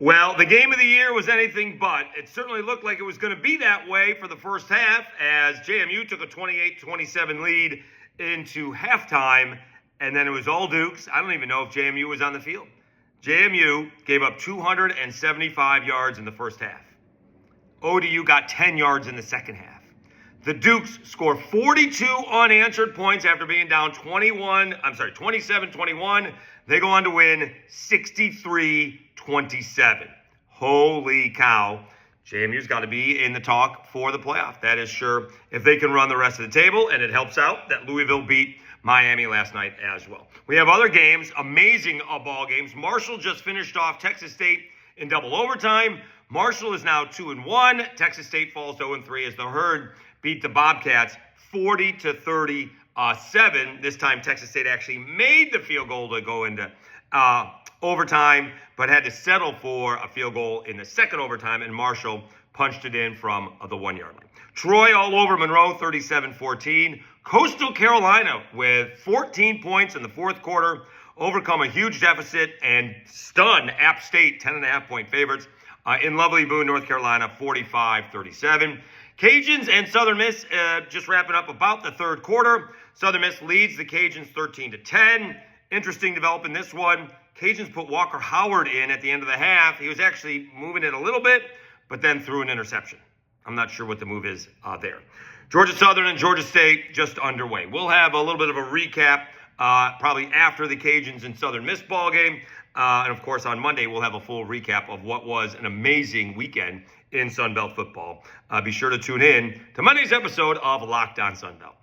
Well, the game of the year was anything but. It certainly looked like it was going to be that way for the first half as JMU took a 28-27 lead into halftime, and then it was all Dukes. I don't even know if JMU was on the field. JMU gave up 275 yards in the first half. ODU got 10 yards in the second half. The Dukes score 42 unanswered points after being down 27-21. They go on to win 63-27. Holy cow. JMU's got to be in the talk for the playoff. That is sure if they can run the rest of the table, and it helps out that Louisville beat Miami last night as well. We have other games, amazing ball games. Marshall just finished off Texas State in double overtime. Marshall is now 2-1. Texas State falls 0-3 as the Herd beat the Bobcats 40-37. This time Texas State actually made the field goal to go into overtime, but had to settle for a field goal in the second overtime, and Marshall punched it in from the 1-yard line. Troy all over Monroe, 37-14. Coastal Carolina with 14 points in the fourth quarter, overcome a huge deficit and stun App State, 10.5-point favorites, in lovely Boone, North Carolina, 45-37. Cajuns and Southern Miss just wrapping up about the third quarter. Southern Miss leads the Cajuns 13-10. Interesting development in this one. Cajuns put Walker Howard in at the end of the half. He was actually moving it a little bit, but then threw an interception. I'm not sure what the move is there. Georgia Southern and Georgia State just underway. We'll have a little bit of a recap probably after the Cajuns and Southern Miss ball game. And of course, on Monday, we'll have a full recap of what was an amazing weekend in Sunbelt football. Be sure to tune in to Monday's episode of Locked On Sunbelt.